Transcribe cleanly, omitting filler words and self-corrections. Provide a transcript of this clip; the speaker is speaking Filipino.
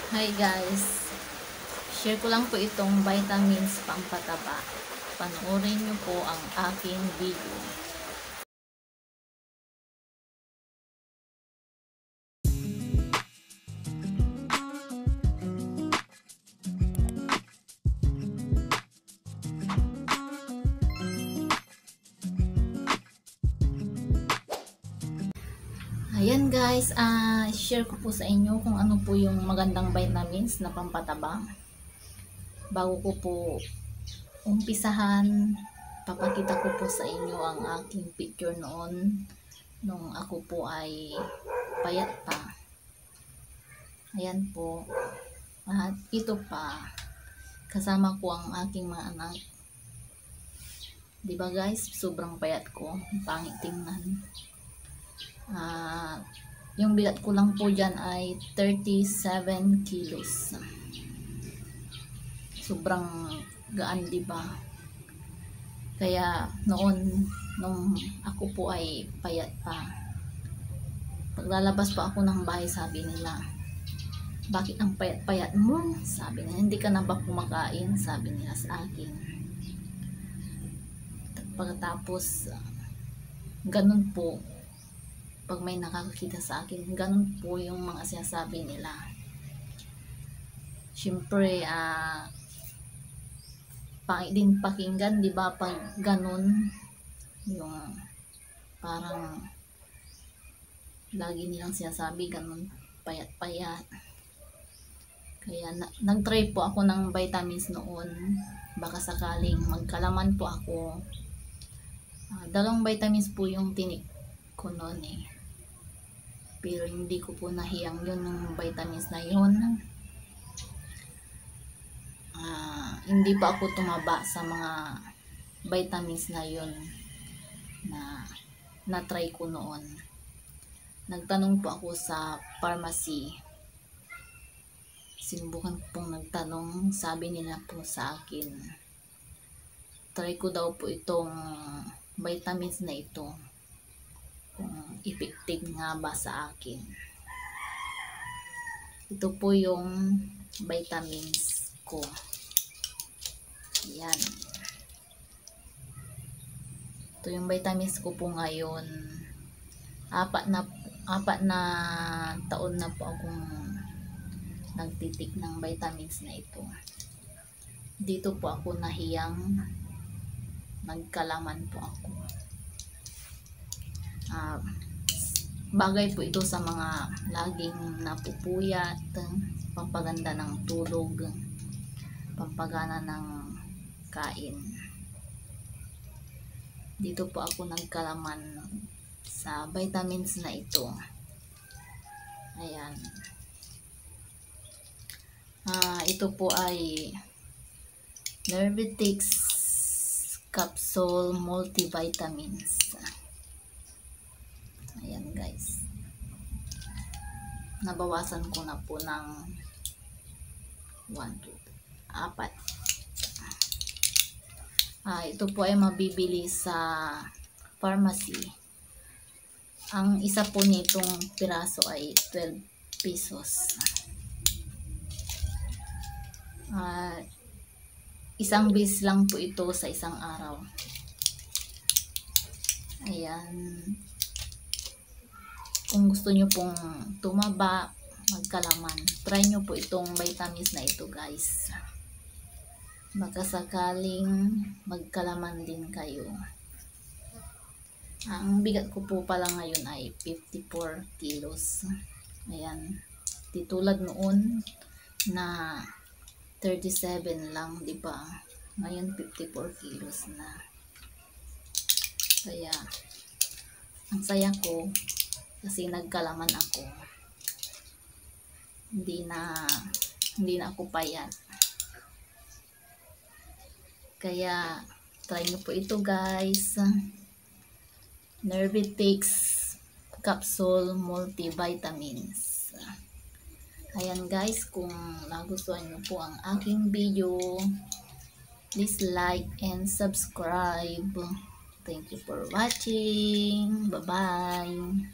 Hi guys, share ko lang po itong vitamins pampataba. Panoorin nyo po ang aking video. Ayan guys, share ko po sa inyo kung ano po yung magandang vitamins na pampataba. Bago ko po umpisahan, papakita ko po sa inyo ang aking picture noon nung ako po ay payat pa. Ayan po. At ito pa, kasama ko ang aking mga anak. Diba guys, sobrang payat ko, pangit tingnan. Yung bigat ko lang po dyan ay 37 kilos. Sobrang gaan, diba? Kaya noon, nung ako po ay payat pa, paglalabas pa ako ng bahay, sabi nila, bakit ang payat-payat mo? Sabi nila, hindi ka na ba kumakain? Sabi nila sa akin. Pagkatapos, ganun po, pag may nakakakita sa akin, ganun po yung mga sinasabi nila. Siyempre, pangit din pakinggan, di ba? Pag ganun, yung parang lagi nilang sinasabi, ganun, payat-payat. Kaya nag-try po ako ng vitamins noon. Baka sakaling magkalaman po ako. Dalawang vitamins po yung tinik ko noon eh. Pero hindi ko po nahiyang yun ng vitamins na yun. Hindi pa ako tumaba sa mga vitamins na yun na na-try ko noon. Nagtanong po ako sa pharmacy. Sinubukan ko pong nagtanong, sabi nila po sa akin, try ko daw po itong vitamins na ito. Kung effective nga ba sa akin. Ito po yung vitamins ko. Yan. Ito yung vitamins ko po ngayon. Apat na taon na po akong nagtitik ng vitamins na ito. Dito po ako nahiyang nagkalaman po ako. Bagay po ito sa mga laging napupuyat, pampaganda ng tulog, pampagana ng kain. Dito po ako nagkalaman sa vitamins na ito. Ayan. Ito po ay Nervitix Capsule Multivitamins. Ayan guys. Nabawasan ko na po ng 1, 2, 4. Ito po ay mabibili sa pharmacy. Ang isa po nitong piraso ay 12 pesos. Isang beses lang po ito sa isang araw. Ayan. Kung gusto nyo pong tumaba, magkalaman, try nyo po itong vitamins na ito guys. Baka sakaling magkalaman din kayo. Ang bigat ko po pala ngayon ay 54 kilos. Ayan. Ditulad noon na 37 lang, di ba? Ngayon 54 kilos na. Kaya ang saya ko kasi nagkalaman ako. Hindi na ako payat. Kaya try nyo po ito guys. Nervitix Capsule Multivitamins. Ayan guys, kung nagustuhan nyo po ang aking video, please like and subscribe. Thank you for watching. Bye-bye.